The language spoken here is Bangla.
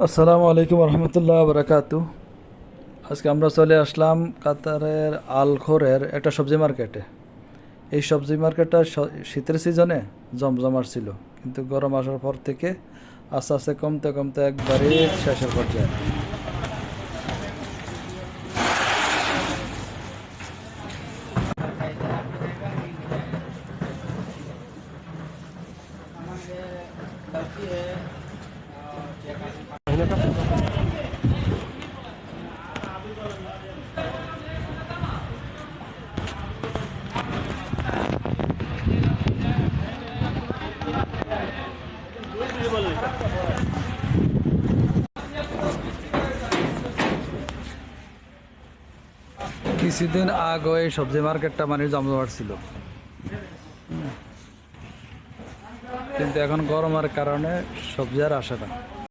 আসসালামু আলাইকুম রহমতুল্লাহ বরকাতু। আজকে আমরা চলে আসলাম কাতারের আলখোরের একটা সবজি মার্কেটে। এই সবজি মার্কেটটা শীতের সিজনে জমজমাট ছিল, কিন্তু গরম আসার পর থেকে আস্তে আস্তে কমতে কমতে একবারে শেষের পর্যায়ে। কিছুদিন আগে এই সবজি মার্কেটটা মানে জমজমাট ছিল, কিন্তু এখন গরমের কারণে সবজি আর আসে না।